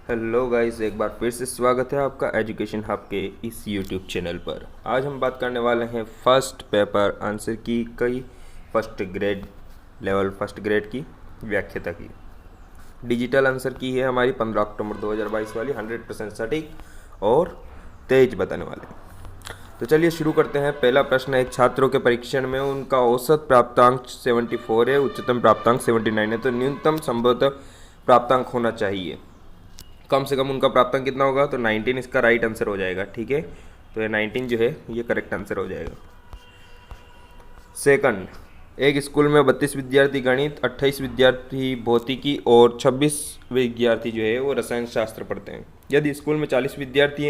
Hello guys, एक बार फिर से स्वागत है आपका एजुकेशन हब के इस यूट्यूब चैनल पर। आज हम बात करने वाले हैं फर्स्ट पेपर आंसर की कई फर्स्ट ग्रेड की व्याख्याता की। डिजिटल आंसर की है हमारी 15 अक्टूबर 2022 वाली 100% सटीक और तेज बताने वाले। तो चलिए शुरू करते हैं। पहला प्रश्न है, एक छात्रों के परीक्षण में उनका औसत प्राप्तांक 74 है, उच्चतम प्राप्तांक 79 है, तो न्यूनतम संभवतः प्राप्तांक होना चाहिए। कम से कम उनका प्राप्तांक कितना होगा? तो 19 इसका राइट आंसर हो जाएगा। ठीक है, तो ये 19 जो है ये करेक्ट आंसर हो जाएगा। सेकंड, एक स्कूल में 32 विद्यार्थी गणित, 28 विद्यार्थी भौतिकी और 26 विद्यार्थी जो है वो रसायन शास्त्र पढ़ते हैं। यदि स्कूल में 40 विद्यार्थी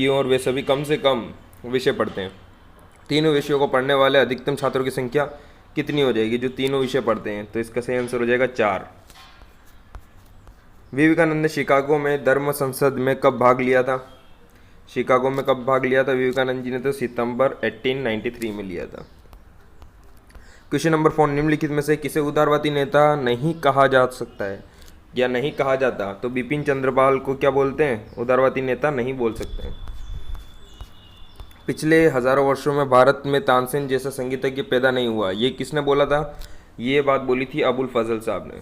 हैं और वे सभी कम से कम विषय पढ़ते हैं, तीनों विषयों को पढ़ने वाले अधिकतम छात्रों की संख्या कितनी हो जाएगी जो तीनों विषय पढ़ते हैं? तो इसका सही आंसर हो जाएगा 4। विवेकानंद ने शिकागो में धर्म संसद में कब भाग लिया था? शिकागो में कब भाग लिया था विवेकानंद जी ने? तो सितंबर 1893 में लिया था। क्वेश्चन नंबर 4, निम्नलिखित में से किसे उदारवादी नेता नहीं कहा जा सकता है या नहीं कहा जाता? तो बिपिन चंद्रपाल को क्या बोलते हैं? उदारवादी नेता नहीं बोल सकते हैं। पिछले हजारों वर्षों में भारत में तानसेन जैसा संगीतज्ञ पैदा नहीं हुआ, ये किसने बोला था? ये बात बोली थी अबुल फजल साहब ने।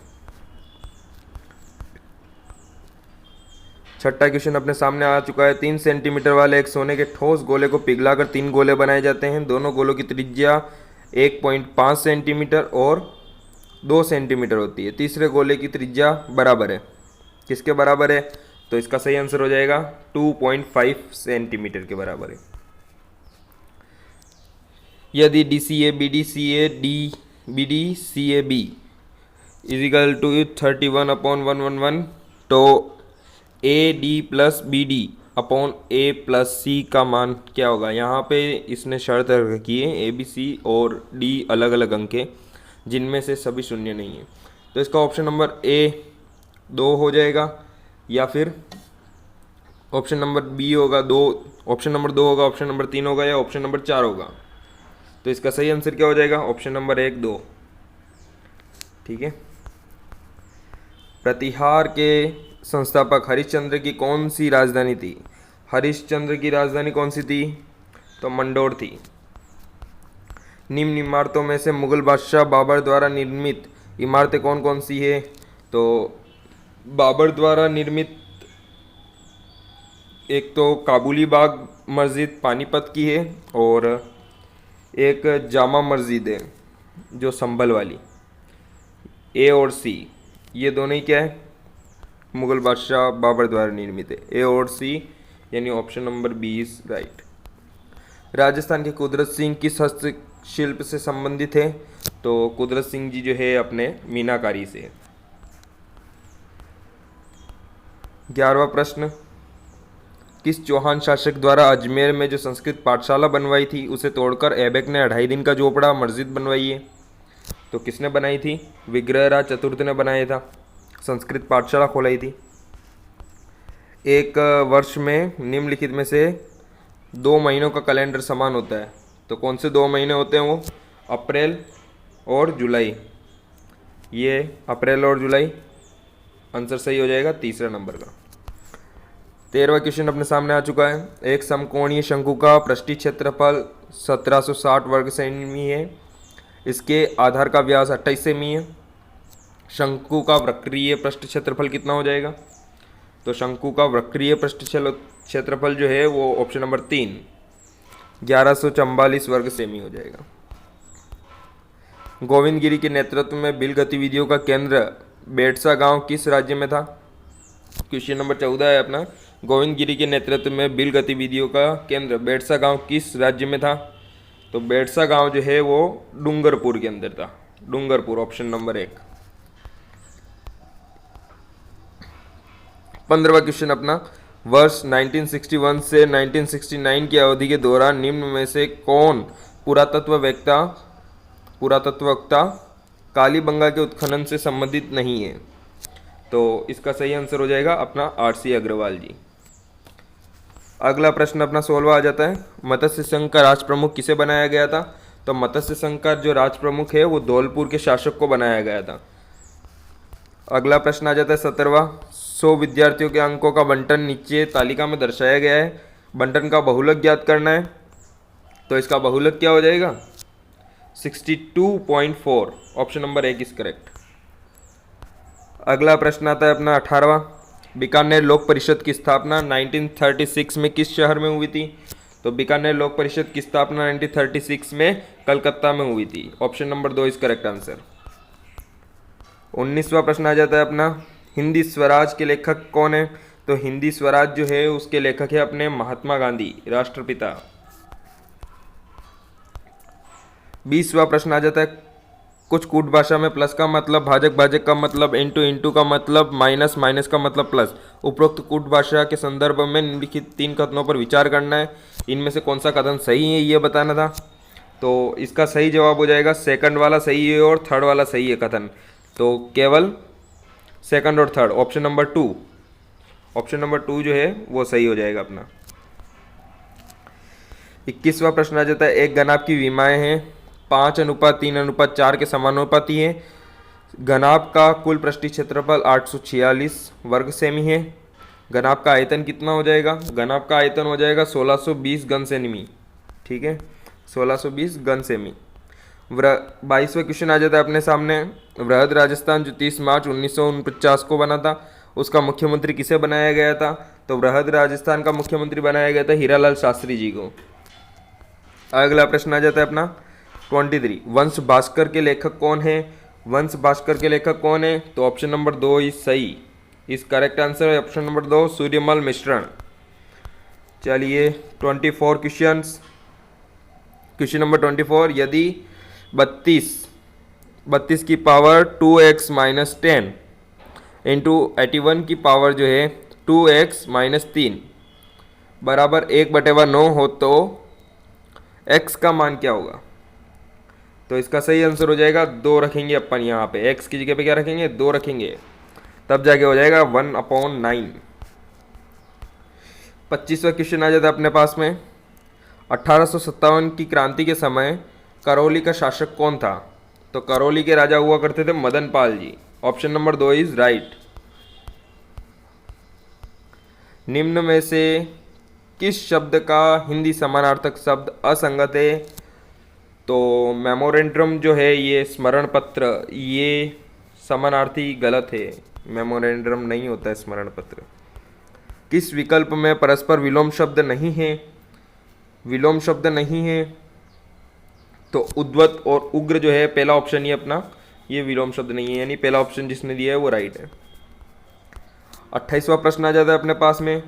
छठा क्वेश्चन अपने सामने आ चुका है। 3 सेंटीमीटर वाले एक सोने के ठोस गोले को पिघलाकर 3 गोले बनाए जाते हैं। दोनों गोलों की त्रिज्या 1.5 सेंटीमीटर और 2 सेंटीमीटर होती है। तीसरे गोले की त्रिज्या बराबर है, किसके बराबर है? तो इसका सही आंसर हो जाएगा 2.5 सेंटीमीटर के बराबर है। यदि DCA BDCA BDCAB is equal to 31/111, तो AD plus BD upon A plus C का मान क्या होगा? यहाँ पे इसने शर्त रखी है ABC और D अलग अलग अंक हैं जिनमें से सभी शून्य नहीं है। तो इसका ऑप्शन नंबर A 2 हो जाएगा, या फिर ऑप्शन नंबर B होगा 2, ऑप्शन नंबर 2 होगा, ऑप्शन नंबर 3 होगा, या ऑप्शन नंबर 4 होगा। तो इसका सही आंसर क्या हो जाएगा? Option number 1 2। ठीक है। प्रतिहार के संस्थापक हरिश्चंद्र की कौन सी राजधानी थी? हरिश्चंद्र की राजधानी कौन सी थी? तो मंडोर थी। निम्न इमारतों में से मुगल बादशाह बाबर द्वारा निर्मित इमारतें कौन कौन सी है? तो बाबर द्वारा निर्मित एक तो काबुली बाग मस्जिद पानीपत की है, और एक जामा मस्जिद है जो संभल वाली। A और C ये दोनों ही क्या है? मुगल बादशाह बाबर द्वारा निर्मित है। A और C यानी option number B is right. Rajasthan के कुदरत सिंह किस हस्तशिल्प से संबंधित है? तो कुदरत सिंह जी जो है अपने मीनाकारी से। 11वां प्रश्न, किस चौहान शासक द्वारा अजमेर में जो संस्कृत पाठशाला बनवाई थी उसे तोड़कर ऐबक ने 2.5 दिन का झोपड़ा मस्जिद बनवाई है? तो किसने बनाई थी? विग्रहराज चतुर्थ ने बनाया था, संस्कृत पाठशाला खोलाई थी। एक वर्ष में निम्नलिखित में से 2 महीनों का कैलेंडर समान होता है, तो कौन से 2 महीने होते हैं वो? अप्रैल और जुलाई। ये अप्रैल और जुलाई आंसर सही हो जाएगा तीसरा नंबर का। 13वां क्वेश्चन अपने सामने आ चुका है। एक समकोणीय शंकु का पृष्ठीय क्षेत्रफल 1760 वर्ग सेमी है। इसके आधार का व्यास 28 सेमी है। शंकु का वक्रीय पृष्ठ क्षेत्रफल कितना हो जाएगा? तो शंकु का वक्रीय पृष्ठ क्षेत्रफल जो है वो ऑप्शन नंबर 3 1144 वर्ग सेमी हो जाएगा। गोविंद गिरी के नेतृत्व में बिल गतिविधियों का केंद्र बेटसा गांव किस राज्य में था? क्वेश्चन नंबर 14 है अपना। गोविंद गिरी के नेतृत्व में बिल गतिविधियों का केंद्र बेटसा गांव किस राज्य में था? तो बेटसा गांव जो है वो डूंगरपुर के अंदर था। Dungarpur option number 1। 15वां क्वेश्चन अपना, वर्ष 1961 से 1969 की अवधि के दौरान निम्न में से कौन पुरातत्ववेत्ता कालीबंगा के उत्खनन से संबंधित नहीं है? तो इसका सही आंसर हो जाएगा अपना RC अग्रवाल जी। अगला प्रश्न अपना 16वां आ जाता है। मत्स्य संघ का राष्ट्र प्रमुख किसे बनाया गया था? तो मत्स्य संघ का जो राज प्रमुख है वो धौलपुर के शासक को बनाया गया था। अगला प्रश्न आ जाता है 17वां। 100 विद्यार्थियों के अंकों का बंटन नीचे तालिका में दर्शाया गया है। बंटन का बहुलक ज्ञात करना है। तो इसका बहुलक क्या हो जाएगा? 62.4। Option number 1 is correct. अगला प्रश्न आता है अपना 18वां। बीकानेर लोक परिषद की स्थापना 1936 में किस शहर में हुई थी? तो बीकानेर लोक परिषद की स्थापना 1936 में कलकत्ता में हुई थी। Option number 2 is correct answer. 19वां प्रश्न आ जाता है अपना, हिंदी स्वराज के लेखक कौन है? तो हिंदी स्वराज जो है उसके लेखक है अपने महात्मा गांधी, राष्ट्रपिता। 20वां प्रश्न आ जाता है, कुछ कूट भाषा में प्लस का मतलब भाजक, भाजक का मतलब इंटू, इंटू का मतलब माइनस, माइनस का मतलब प्लस। उपरोक्त कूट भाषा के संदर्भ में निम्नलिखित 3 कथनों पर विचार करना है। इनमें से कौन सा कथन सही है ये बताना था। तो इसका सही जवाब हो जाएगा सेकंड वाला सही है और थर्ड वाला सही है कथन। तो केवल सेकंड और third, option number 2, option number 2 जो है वो सही हो जाएगा अपना। 21वां प्रश्न आ जाता है, एक घनाभ की विमाएँ हैं 5:3:4 के समानुपाती है। घनाभ का कुल पृष्ठीय क्षेत्रफल 846 वर्ग सेमी है। घनाभ का आयतन कितना हो जाएगा? घनाभ का आयतन हो जाएगा 1620 घन सेमी। ठीक है, 1620 घन सेमी। 22वां क्वेश्चन आ जाता है अपने सामने, वृहद राजस्थान जो 30 मार्च 1949 को बना था उसका मुख्यमंत्री किसे बनाया गया था? तो वृहद राजस्थान का मुख्यमंत्री बनाया गया था हीरालाल शास्त्री जी को। अगला प्रश्न आ जाता है अपना 23, वंश भास्कर के लेखक कौन है? वंश भास्कर के लेखक कौन है? तो ऑप्शन नंबर 2 इज सही, इस करेक्ट आंसर है ऑप्शन नंबर 2 सूर्यमल मिश्रण। चलिए 24 क्वेश्चंस। क्वेश्चन नंबर 24, यदि 32 की पावर 2x माइनस 10 इंटू 81 की पावर जो है 2x माइनस 3 बराबर 1/9 हो तो x का मान क्या होगा? तो इसका सही आंसर हो जाएगा 2 रखेंगे अपन यहाँ पे, x की जगह पे क्या रखेंगे? 2 रखेंगे, तब जाके हो जाएगा 1/9। 25वां क्वेश्चन आ जाता है अपने पास में, 1857 की क्रांति के समय करौली का शासक कौन था? तो करौली के राजा हुआ करते थे Madan Pal ji. Option number 2 is right. निम्न में से किस शब्द का हिंदी समानार्थक शब्द असंगत है? तो मेमोरेंडम जो है ये स्मरण पत्र, ये समानार्थी गलत है, मेमोरेंडम नहीं होता है स्मरण पत्र। किस विकल्प में परस्पर विलोम शब्द नहीं है? विलोम शब्द नहीं है तो उद्वत और उग्र जो है पहला ऑप्शन ही अपना, ये विलोम शब्द नहीं है, यानी पहला ऑप्शन जिसने दिया है वो राइट है। 28वां प्रश्न आ जाता है अपने पास में,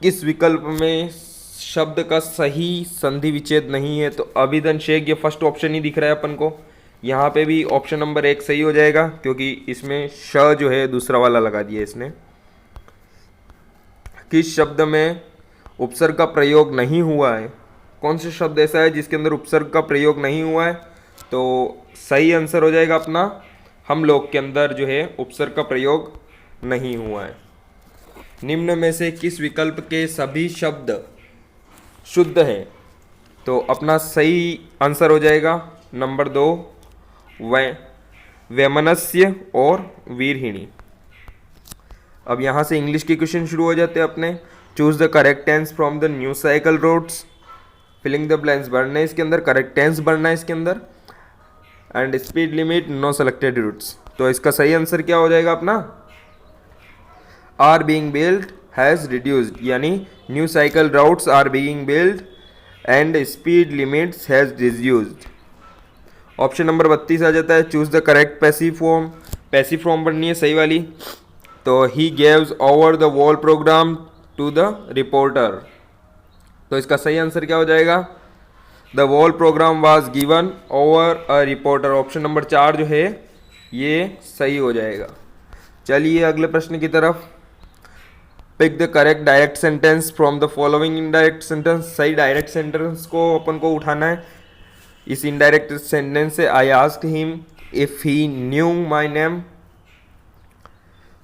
किस विकल्प में शब्द का सही संधि विच्छेद नहीं है? तो अभिधनशेक, ये फर्स्ट ऑप्शन ही दिख रहा है अपन को। यहाँ पे भी ऑप्शन नंबर 1 सही हो जाएगा क्योंकि इसमें श जो है दूसरा वाला लगा दिया इसने। किस शब्द में उपसर्ग का प्रयोग नहीं हुआ है? कौन सा शब्द ऐसा है जिसके अंदर उपसर्ग का प्रयोग नहीं हुआ है? तो सही आंसर हो जाएगा अपना हम लोग के अंदर जो है उपसर्ग का प्रयोग नहीं हुआ है। निम्न में से किस विकल्प के सभी शब्द शुद्ध है? तो अपना सही आंसर हो जाएगा नंबर 2 वैमनस्य और वीरहिणी। अब यहाँ से इंग्लिश के क्वेश्चन शुरू हो जाते हैं अपने। Choose the correct tense from the new cycle roots, filling the blanks भरना है इसके अंदर, करेक्ट टेंस भरना है इसके अंदर, and speed limit no selected routes. तो इसका सही आंसर क्या हो जाएगा अपना? Are being build has reduced, यानी new cycle routes are being build and speed limits has reduced. Option number 32 आ जाता है, choose the correct passive form. Passive form बननी है सही वाली। तो he gaves over the wall programme to the reporter. तो इसका सही आंसर क्या हो जाएगा? The wall program was given over a reporter. Option number 4 जो है ये सही हो जाएगा। चलिए अगले प्रश्न की तरफ। Pick the correct direct sentence from the following indirect sentence. सही डायरेक्ट सेंटेंस को अपन को उठाना है। इस इनडायरेक्ट सेंटेंस से I asked him if he knew my name.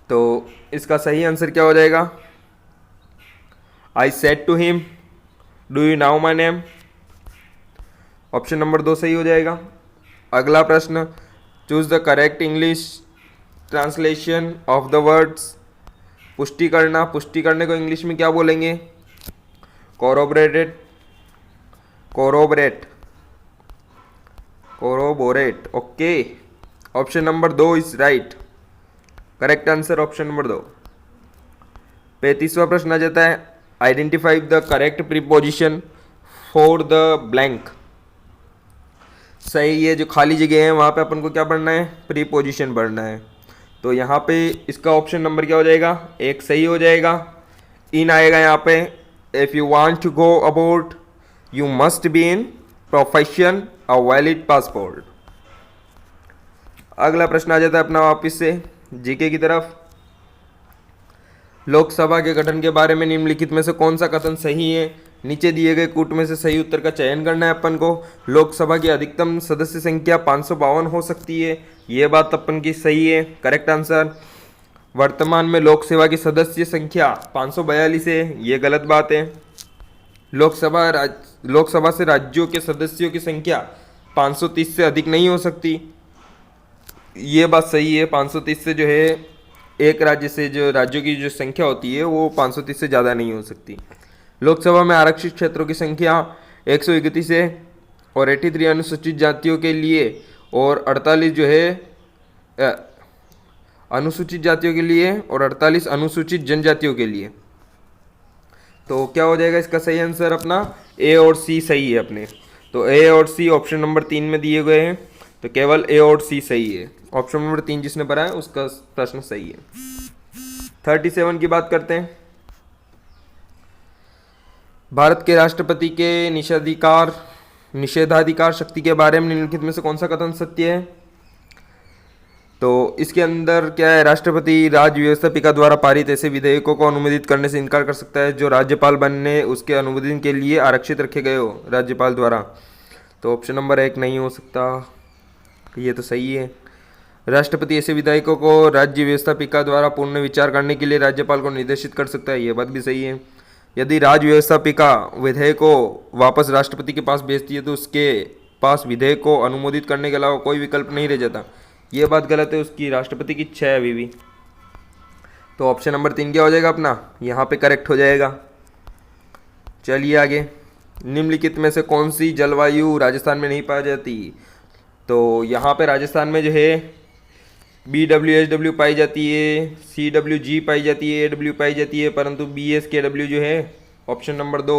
तो इसका सही आंसर क्या हो जाएगा? I said to him do you now my name. Option number 2 सही हो जाएगा। अगला प्रश्न choose the correct English translation of the words. पुष्टि करना, पुष्टि करने को इंग्लिश में क्या बोलेंगे? Corroborated, corroborate, corroborate. Okay, option number 2 is right. Correct answer option number 2। 35वां प्रश्न आ जाता है, identify the correct preposition for the blank. सही है, जो खाली जगह है वहाँ पे अपन को क्या पढ़ना है? प्रीपोजिशन पढ़ना है। तो यहाँ पे इसका ऑप्शन नंबर क्या हो जाएगा? 1 सही हो जाएगा। इन आएगा यहाँ पे, if you want to go about you must be in profession a valid passport. अगला प्रश्न आ जाता है अपना वापिस से जीके की तरफ। लोकसभा के गठन के बारे में निम्नलिखित में से कौन सा कथन सही है? नीचे दिए गए कूट में से सही उत्तर का चयन करना है अपन को। लोकसभा की अधिकतम सदस्य संख्या 552 हो सकती है, ये बात अपन की सही है, करेक्ट आंसर। वर्तमान में लोकसभा की सदस्य संख्या 542 है, ये गलत बात है। लोकसभा से राज्यों के सदस्यों की संख्या 530 से अधिक नहीं हो सकती, ये बात सही है। 530 से जो है एक राज्य से जो राज्यों की जो संख्या होती है वो 530 से ज़्यादा नहीं हो सकती। लोकसभा में आरक्षित क्षेत्रों की संख्या 131 है और 83 अनुसूचित जातियों के लिए और 48 जो है अनुसूचित जातियों के लिए और 48 अनुसूचित जनजातियों के लिए। तो क्या हो जाएगा इसका सही आंसर? अपना ए और सी सही है अपने। तो ए और सी ऑप्शन नंबर 3 में दिए गए हैं, तो केवल ए और सी सही है। ऑप्शन नंबर 3 जिसने भरा है उसका प्रश्न सही है। 37 की बात करते हैं। भारत के राष्ट्रपति के निषेधाधिकार शक्ति के बारे में निम्नलिखित में से कौन सा कथन सत्य है? तो इसके अंदर क्या है? राष्ट्रपति राज्य व्यवस्थापिका द्वारा पारित ऐसे विधेयकों को अनुमोदित करने से इनकार कर सकता है जो राज्यपाल बनने उसके अनुमोदन के लिए आरक्षित रखे गए हो राज्यपाल द्वारा। तो ऑप्शन नंबर 1 नहीं हो सकता, ये तो सही है। राष्ट्रपति ऐसे विधेयकों को राज्य व्यवस्थापिका द्वारा पुनः विचार करने के लिए राज्यपाल को निर्देशित कर सकता है, ये बात भी सही है। यदि राज्य व्यवस्थापिका विधेयक को वापस राष्ट्रपति के पास भेजती है तो उसके पास विधेयक को अनुमोदित करने के अलावा कोई विकल्प नहीं रह जाता, ये बात गलत है। उसकी राष्ट्रपति की इच्छा है अभी भी। तो ऑप्शन नंबर 3 क्या हो जाएगा अपना? यहाँ पे करेक्ट हो जाएगा। चलिए आगे। निम्नलिखित में से कौन सी जलवायु राजस्थान में नहीं पाई जाती? तो यहाँ पे राजस्थान में जो है BWHW पाई जाती है, CWG पाई जाती है, AW पाई जाती है, परंतु BSKW जो है ऑप्शन नंबर 2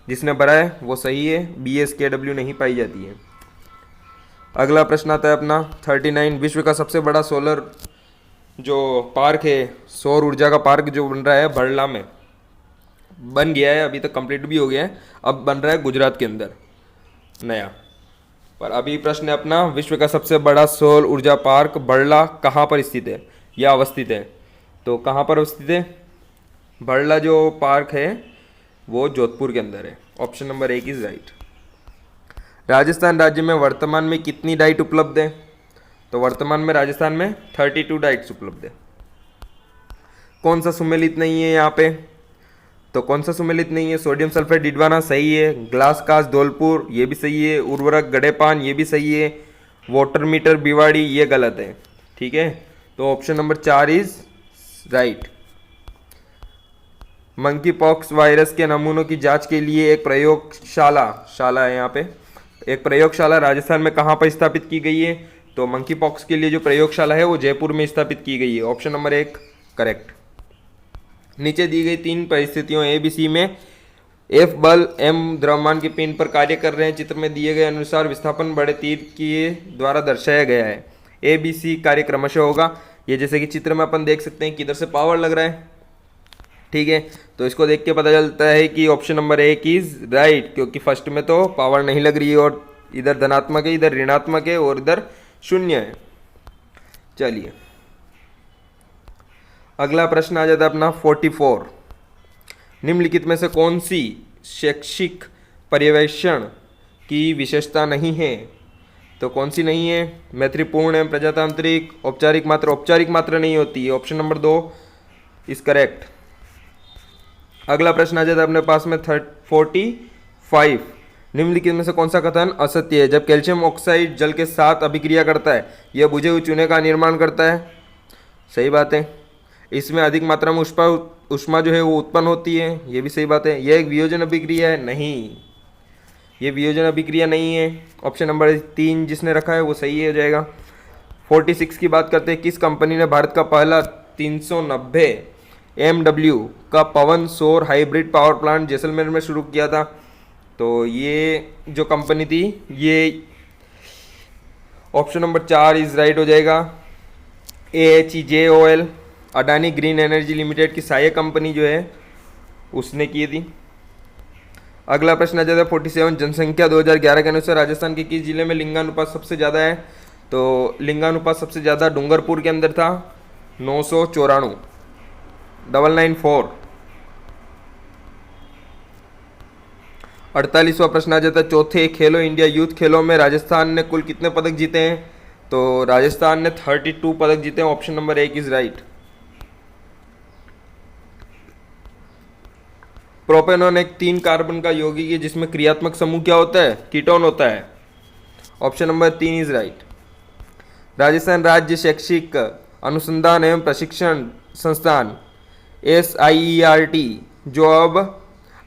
जिसने भरा है वो सही है, BSKW नहीं पाई जाती है। अगला प्रश्न आता है अपना 39। विश्व का सबसे बड़ा सोलर जो पार्क है, सौर ऊर्जा का पार्क जो बन रहा है बड़ला में, बन गया है, अभी तक कंप्लीट भी हो गया है, अब बन रहा है गुजरात के अंदर नया। पर अभी प्रश्न है अपना, विश्व का सबसे बड़ा सौर ऊर्जा पार्क बड़ला कहाँ पर स्थित है या अवस्थित है? तो कहाँ पर अवस्थित है? बड़ला जो पार्क है वो जोधपुर के अंदर है। Option number 1 is right. Rajasthan राज्य में वर्तमान में कितनी डाइट उपलब्ध है? तो वर्तमान में राजस्थान में 32 डाइट्स उपलब्ध है। कौन सा सुमेलित नहीं है यहाँ पे? तो कौन सा सुमेलित नहीं है? सोडियम सल्फेट डिडवाना सही है, ग्लास कास्ट धौलपुर ये भी सही है, उर्वरक गड़ेपान ये भी सही है, वाटर मीटर भिवाड़ी ये गलत है, ठीक है। तो option number 4 is right. Monkey pox virus के नमूनों की जांच के लिए एक प्रयोगशाला है यहाँ पे, एक प्रयोगशाला राजस्थान में कहाँ पर स्थापित की गई है? तो मंकी पॉक्स के लिए जो प्रयोगशाला है वो जयपुर में स्थापित की गई है। Option number 1 correct. नीचे दी गई 3 परिस्थितियों ABC में F बल M द्रव्यमान के पिंड पर कार्य कर रहे हैं, चित्र में दिए गए अनुसार विस्थापन बड़े तीर के द्वारा दर्शाया गया है। ABC कार्य क्रमशः होगा, ये जैसे कि चित्र में अपन देख सकते हैं किधर से पावर लग रहा है, ठीक है। तो इसको देख के पता चलता है कि ऑप्शन नंबर 1 इज राइट, क्योंकि फर्स्ट में तो पावर नहीं लग रही है और इधर धनात्मक है, इधर ऋणात्मक है और इधर 0 है। चलिए अगला प्रश्न आ जाता है अपना 44। निम्नलिखित में से कौन सी शैक्षिक पर्यवेक्षण की विशेषता नहीं है? तो कौन सी नहीं है? मैत्रीपूर्ण है, प्रजातांत्रिक, औपचारिक मात्रा नहीं होती है। Option number 2 is correct. अगला प्रश्न आ जाता है अपने पास में 45। निम्नलिखित में से कौन सा कथन असत्य है? जब कैल्शियम ऑक्साइड जल के साथ अभिक्रिया करता है यह बुझे हुए चूने का निर्माण करता है। सही बात है। इसमें अधिक मात्रा में ऊष्मा जो है वो उत्पन्न होती है। ये भी सही बात है। यह एक वियोजन अभिक्रिया है। नहीं, ये वियोजन अभिक्रिया नहीं है। ऑप्शन नंबर 3 जिसने रखा है वो सही हो जाएगा। 46 की बात करते हैं। किस कंपनी ने भारत का पहला 390 MW का पवन सौर हाइब्रिड पावर प्लांट जैसलमेर में शुरू किया था? तो ये जो कंपनी थी ये ऑप्शन नंबर 4 इज राइट हो जाएगा। AHEJOL Adani green energy limited की सहायक कंपनी जो है उसने की थी। अगला प्रश्न आ जाता है 47। जनसंख्या 2011 के अनुसार राजस्थान के किस जिले में लिंगानुपात सबसे ज़्यादा है? तो लिंगानुपात सबसे ज़्यादा डूंगरपुर के अंदर था, 994 994। 48वां प्रश्न आ जाता है चौथे खेलो इंडिया यूथ खेलों में राजस्थान ने कुल कितने पदक जीते हैं? तो राजस्थान ने 32 पदक जीते हैं। Option number 1 is right. Propanone एक 3 कार्बन का यौगिक है जिसमें क्रियात्मक समूह क्या होता है? कीटोन होता है। Option number 3 is right. Rajasthan राज्य शैक्षिक अनुसंधान एवं प्रशिक्षण संस्थान SIERT जो अब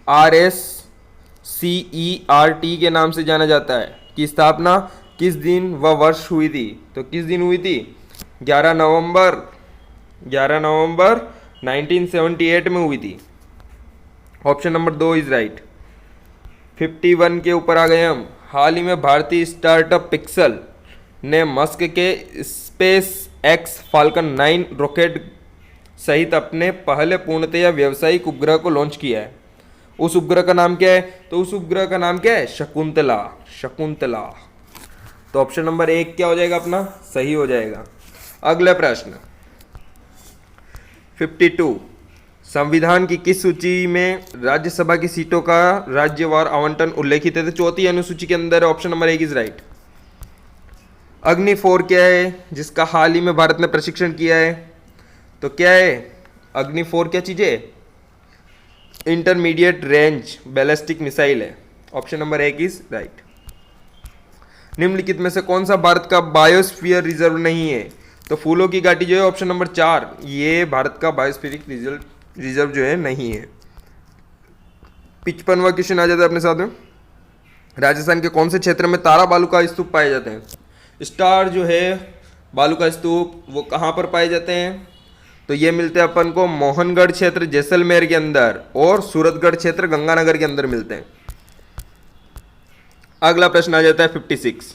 RSCERT के नाम से जाना जाता है की स्थापना किस दिन व वर्ष हुई थी? तो किस दिन हुई थी? 11 नवंबर 1978 में हुई थी। Option number 2 is right. 51 के ऊपर आ गए हम। हाल ही में भारतीय स्टार्टअप पिक्सल ने मस्क के स्पेस एक्स फाल्कन 9 रॉकेट सहित अपने पहले पूर्णतया व्यावसायिक उपग्रह को लॉन्च किया है। उस उपग्रह का नाम क्या है? तो उस उपग्रह का नाम क्या है? शकुंतला। शकुंतला। तो ऑप्शन नंबर 1 क्या हो जाएगा अपना? सही हो जाएगा। अगला प्रश्न 52। संविधान की किस सूची में राज्यसभा की सीटों का राज्यवार आवंटन उल्लेखित है? तो चौथी अनुसूची के अंदर ऑप्शन नंबर 1 इज राइट। अग्नि 4 क्या है जिसका हाल ही में भारत ने प्रशिक्षण किया है? तो क्या है अग्नि 4? क्या चीज है? इंटरमीडिएट रेंज बैलिस्टिक मिसाइल है। Option number 1 is right. निम्नलिखित में से कौन सा भारत का बायोस्फीयर रिजर्व नहीं है? तो फूलों की घाटी जो है ऑप्शन नंबर 4 ये भारत का बायोस्फीरिक रिजर्व जो है नहीं है। 55वां क्वेश्चन आ जाता है अपने साथ में। राजस्थान के कौन से क्षेत्र में तारा बालू का स्तूप पाए जाते हैं? स्टार जो है बालू का स्तूप वो कहाँ पर पाए जाते हैं? तो ये मिलते हैं अपन को मोहनगढ़ क्षेत्र जैसलमेर के अंदर और सूरतगढ़ क्षेत्र गंगानगर के अंदर मिलते हैं। अगला प्रश्न आ जाता है 56।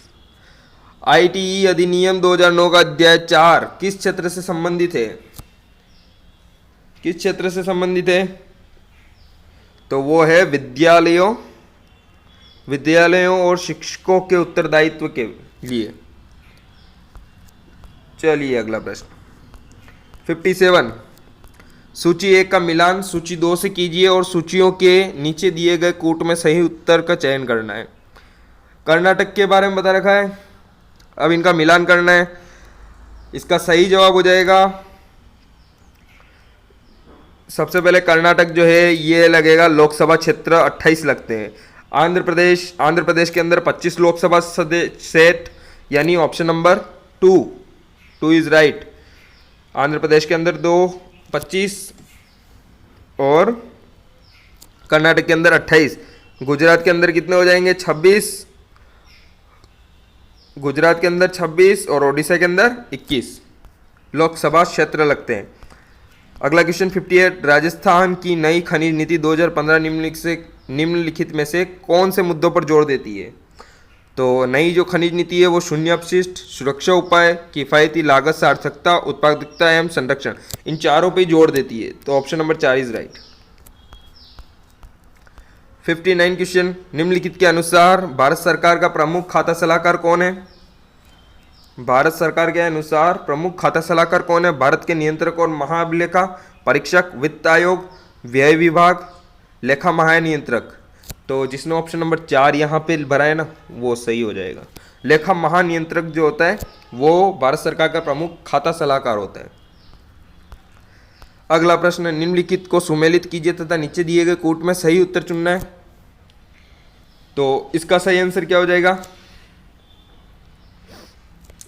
ITE अधिनियम 2009 का अध्याय 4 किस क्षेत्र से संबंधित है? किस क्षेत्र से संबंधित है? तो वो है विद्यालयों और शिक्षकों के उत्तरदायित्व के लिए। चलिए अगला प्रश्न 57। सूची 1 का मिलान सूची 2 से कीजिए और सूचियों के नीचे दिए गए कूट में सही उत्तर का चयन करना है। कर्नाटक के बारे में बता रखा है, अब इनका मिलान करना है। इसका सही जवाब हो जाएगा सबसे पहले कर्नाटक जो है ये लगेगा लोकसभा क्षेत्र 28 लगते हैं। आंध्र प्रदेश के अंदर 25 लोकसभा सेट यानी option number 2 is right. Andhra Pradesh के अंदर 25 और कर्नाटक के अंदर 28। गुजरात के अंदर कितने हो जाएंगे? 26। गुजरात के अंदर 26 और ओडिशा के अंदर 21 लोकसभा क्षेत्र लगते हैं। अगला क्वेश्चन 58। राजस्थान की नई खनिज नीति 2015 निम्नलिखित में से कौन से मुद्दों पर जोर देती है? तो नई जो खनिज नीति है वो शून्य अपशिष्ट, सुरक्षा उपाय, किफायती लागत, सार्थकता, उत्पादकता एवं संरक्षण इन चारों पे जोर देती है। तो option number 4 is right. 59 question. निम्नलिखित के अनुसार भारत सरकार का प्रमुख खाता सलाहकार कौन है? भारत सरकार के अनुसार प्रमुख खाता सलाहकार कौन है? भारत के नियंत्रक और महाभिलेखा परीक्षक, वित्त आयोग, व्यय विभाग, लेखा महानियंत्रक। तो जिसने ऑप्शन नंबर 4 यहाँ पे भरा है ना वो सही हो जाएगा। लेखा महानियंत्रक जो होता है वो भारत सरकार का प्रमुख खाता सलाहकार होता है। अगला प्रश्न। निम्नलिखित को सुमेलित कीजिए तथा नीचे दिए गए कूट में सही उत्तर चुनना है। तो इसका सही आंसर क्या हो जाएगा?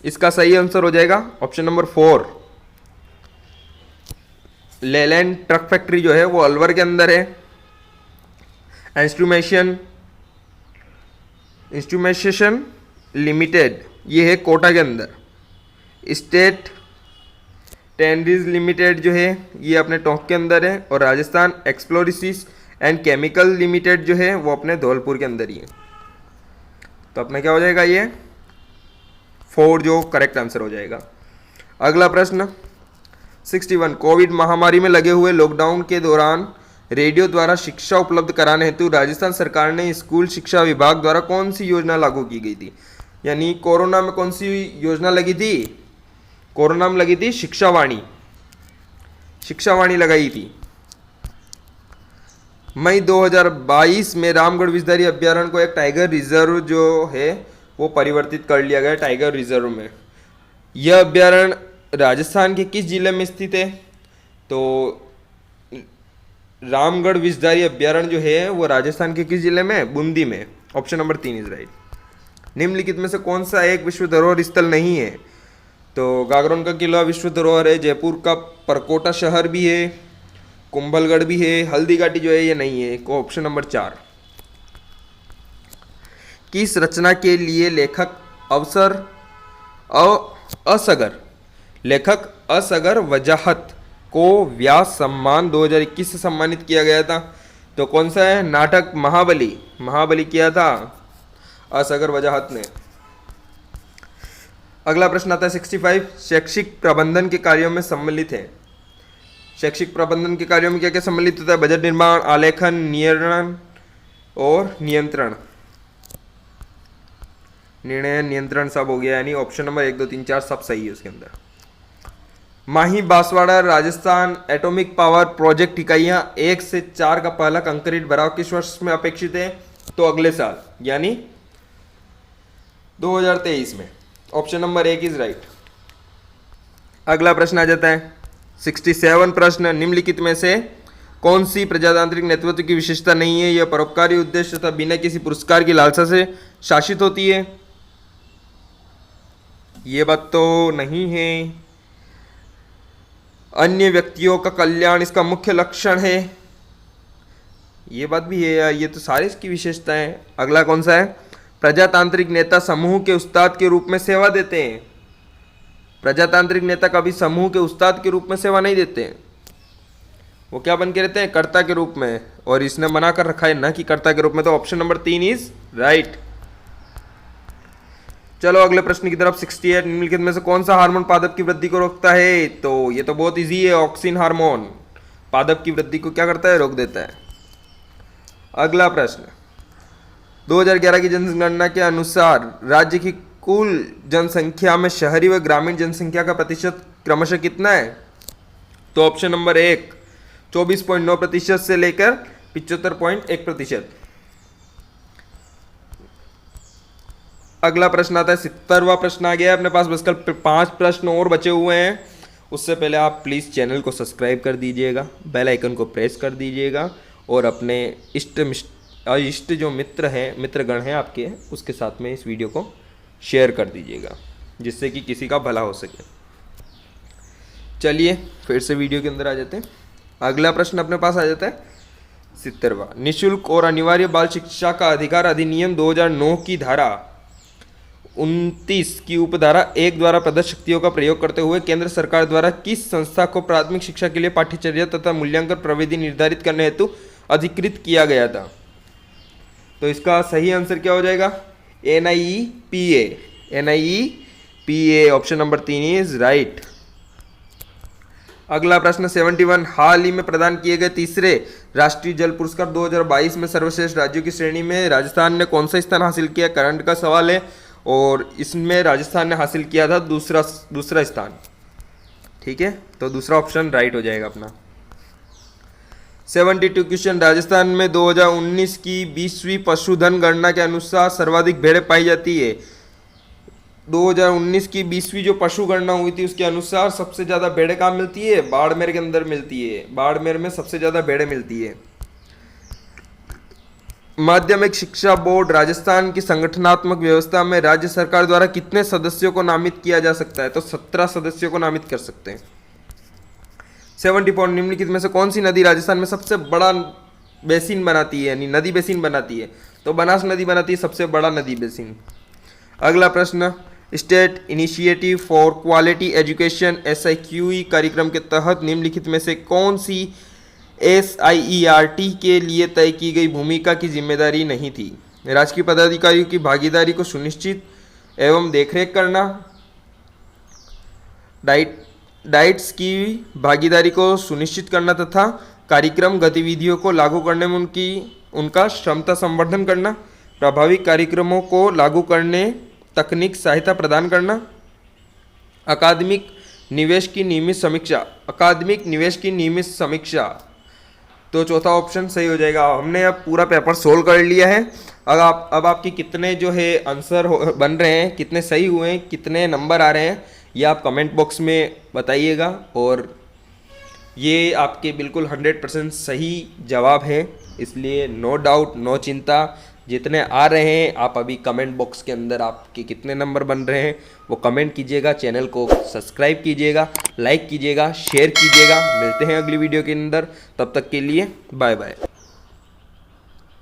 इसका सही आंसर हो जाएगा option number 4, Leyland truck factory जो है वो अलवर के अंदर है। इंस्ट्रूमेंटेशन लिमिटेड ये है कोटा के अंदर। स्टेट टेनरीज लिमिटेड जो है ये अपने टोंक के अंदर है। और राजस्थान एक्सप्लोरिसिस एंड केमिकल लिमिटेड जो है वो अपने धौलपुर के अंदर ही है। तो अपना क्या हो जाएगा? ये 4 जो करेक्ट आंसर हो जाएगा। अगला प्रश्न 61, कोविड महामारी में लगे हुए लॉकडाउन के दौरान रेडियो द्वारा शिक्षा उपलब्ध कराने हेतु राजस्थान सरकार ने स्कूल शिक्षा विभाग द्वारा कौन सी योजना लागू की गई थी? यानी कोरोना में कौन सी योजना लगी थी? कोरोना में लगी थी शिक्षावाणी लगाई थी। मई 2022 में रामगढ़ विषधारी अभ्यारण्य को एक टाइगर रिजर्व जो है वो परिवर्तित कर लिया गया टाइगर रिजर्व में। यह अभ्यारण्य राजस्थान के किस जिले में स्थित है? तो रामगढ़ विषधारी अभ्यारण्य जो है वो राजस्थान के किस जिले में? बूंदी में। Option number 3 is right. निम्नलिखित में से कौन सा एक विश्व धरोहर स्थल नहीं है? तो गागरोन का किला विश्व धरोहर है, जयपुर का परकोटा शहर भी है, कुंभलगढ़ भी है, हल्दी घाटी जो है ये नहीं है। Option number 4। किस रचना के लिए लेखक असगर वजाहत को व्यास सम्मान 2021 से सम्मानित किया गया था? तो कौन सा है? नाटक महाबली किया था असगर वजाहत ने। अगला प्रश्न आता है 65, शैक्षिक प्रबंधन के कार्यों में सम्मिलित है। शैक्षिक प्रबंधन के कार्यों में क्या क्या सम्मिलित होता है? बजट निर्माण, आलेखन, निर्णय और नियंत्रण। निर्णय नियंत्रण सब हो गया, यानी ऑप्शन नंबर 1 2 3 4 सब सही है उसके अंदर। Mahi Banswara Rajasthan atomic power project इकाइयां 1 से 4 का पहला कंक्रीट भराव किस वर्ष में अपेक्षित है? तो अगले साल यानी 2023 में। Option number 1 is right. अगला प्रश्न आ जाता है 67 प्रश्न, निम्नलिखित में से कौन सी प्रजातांत्रिक नेतृत्व की विशेषता नहीं है? यह परोपकारी उद्देश्य तथा बिना किसी पुरस्कार की लालसा से शासित होती है। ये बात तो नहीं है। अन्य व्यक्तियों का कल्याण इसका मुख्य लक्षण है, ये बात भी है। ये तो सारी इसकी विशेषता है। अगला कौन सा है? प्रजातांत्रिक नेता समूह के उस्ताद के रूप में सेवा देते हैं। प्रजातांत्रिक नेता कभी समूह के उस्ताद के रूप में सेवा नहीं देते हैं, वो क्या बन के रहते हैं? कर्ता के रूप में। और इसने मना कर रखा है ना कि कर्ता के रूप में। तो ऑप्शन नंबर 3 इज राइट। चलो अगले प्रश्न की तरफ 68, निम्नलिखित में से कौन सा हार्मोन पादप की वृद्धि को रोकता है? तो ये तो बहुत इजी है, ऑक्सिन हार्मोन पादप की वृद्धि को क्या करता है? रोक देता है। अगला प्रश्न 2011 की जनगणना के अनुसार राज्य की कुल जनसंख्या में शहरी व ग्रामीण जनसंख्या का प्रतिशत क्रमशः कितना है? तो ऑप्शन नंबर 1 24.9% से लेकर 75.1%। अगला प्रश्न आता है 70वां प्रश्न आ गया है अपने पास। बस कल 5 प्रश्न और बचे हुए हैं। उससे पहले आप प्लीज़ चैनल को सब्सक्राइब कर दीजिएगा, बेल आइकन को प्रेस कर दीजिएगा और अपने इष्ट जो मित्रगण हैं आपके, उसके साथ में इस वीडियो को शेयर कर दीजिएगा जिससे कि किसी का भला हो सके। चलिए फिर से वीडियो के अंदर आ जाते हैं। अगला प्रश्न अपने पास आ जाता है 70वां, निःशुल्क और अनिवार्य बाल शिक्षा का अधिकार अधिनियम 2009 की धारा 29 की उपधारा 1 द्वारा प्रदत्त शक्तियों का प्रयोग करते हुए केंद्र सरकार द्वारा किस संस्था को प्राथमिक शिक्षा के लिए पाठ्यचर्या तथा मूल्यांकन प्रविधि निर्धारित करने हेतु अधिकृत किया गया था? तो इसका सही आंसर क्या हो जाएगा? NIEPA। Option number 3 is right. अगला प्रश्न 71, हाल ही में प्रदान किए गए तीसरे राष्ट्रीय जल पुरस्कार 2022 में सर्वश्रेष्ठ राज्यों की श्रेणी में राजस्थान ने कौन सा स्थान हासिल किया? करंट का सवाल है और इसमें राजस्थान ने हासिल किया था दूसरा स्थान। ठीक है, तो दूसरा ऑप्शन राइट हो जाएगा अपना। 72 क्वेश्चन, राजस्थान में 2019 की 20वीं पशुधन गणना के अनुसार सर्वाधिक भेड़ें पाई जाती है। 2019 की 20वीं जो पशु गणना हुई थी उसके अनुसार सबसे ज़्यादा भेड़ें कहाँ मिलती है? बाड़मेर के अंदर मिलती है। बाड़मेर में सबसे ज़्यादा भेड़ें मिलती है। माध्यमिक शिक्षा बोर्ड राजस्थान की संगठनात्मक व्यवस्था में राज्य सरकार द्वारा कितने सदस्यों को नामित किया जा सकता है? तो 17 सदस्यों को नामित कर सकते हैं। 70 पॉइंट, निम्नलिखित में से कौन सी नदी राजस्थान में सबसे बड़ा बेसिन बनाती है, यानी नदी बेसिन बनाती है? तो बनास नदी बनाती है सबसे बड़ा नदी बेसिन। अगला प्रश्न, state initiative for quality education SIQE कार्यक्रम के तहत निम्नलिखित में से कौन सी SIERT के लिए तय की गई भूमिका की जिम्मेदारी नहीं थी? राजकीय पदाधिकारियों की भागीदारी को सुनिश्चित एवं देखरेख करना, डाइट्स की भागीदारी को सुनिश्चित करना तथा कार्यक्रम गतिविधियों को लागू करने में उनका क्षमता संवर्धन करना, प्रभावी कार्यक्रमों को लागू करने तकनीक सहायता प्रदान करना, अकादमिक निवेश की नियमित समीक्षा। तो चौथा ऑप्शन सही हो जाएगा। हमने अब पूरा पेपर सोल्व कर लिया है। अब आपके कितने जो है आंसर बन रहे हैं, कितने सही हुए हैं, कितने नंबर आ रहे हैं, ये आप कमेंट बॉक्स में बताइएगा। और ये आपके बिल्कुल 100% सही जवाब है, इसलिए नो डाउट, नो चिंता। जितने आ रहे हैं आप अभी कमेंट बॉक्स के अंदर आपके कितने नंबर बन रहे हैं वो कमेंट कीजिएगा। चैनल को सब्सक्राइब कीजिएगा, लाइक कीजिएगा, शेयर कीजिएगा। मिलते हैं अगली वीडियो के अंदर, तब तक के लिए बाय बाय।